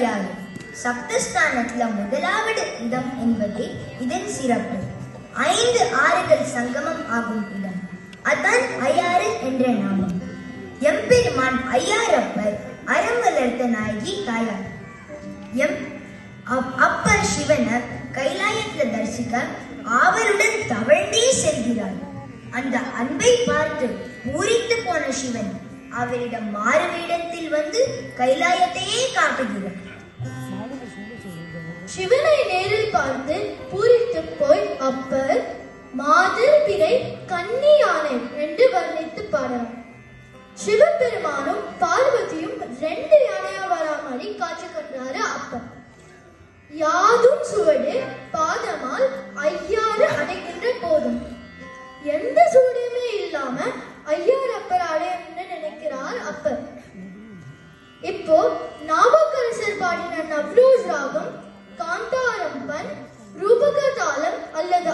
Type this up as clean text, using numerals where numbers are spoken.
ஐயாறு சப்தஸ்தானத்துல முதலாவது இடம் என்பதே இதன் சிறப்பு. 5 ஆறுகள் சங்கமம் ஆகும் இடம், அதான் ஐயாறு என்ற நாமம். எம்பெருமான் ஐயாரப்பர் அறம் வளர்த்த நாயகி தாயார். அப்பர் சிவனை கைலாயத்துல தரிசிக்க ஆவலுடன் தவழ்ந்தே செல்கிறார். அந்த அன்பை பார்த்து பூரித்து போன சிவன் அவரிடம் மாறு வேடத்தில் வந்து கைலாயத்தையே காட்டுகிறார். சிவனை நேரில் பார்த்து பூரித்து போய் அப்பர் மாதர் பிறை கன்னி யானை என்று வர்ணித்து பாடலாம். சிவபெருமானும் பார்வதியும் 2 யானையா வராமடி காட்சி கண்டாரு அப்பர். யாதும் சுவடு பாதமால் ஐயாறு அடைகின்ற போதும் எந்த சுவடுமே இல்லாம ஐயாறு அப்பர் அடையணும்னு நினைக்கிறார் அப்பர். இப்போ நாவுக்கரசர் பாடின நவ்ரோஸ் ராகம், காந்தாரம் பண், ரூபக தாளம் அல்லது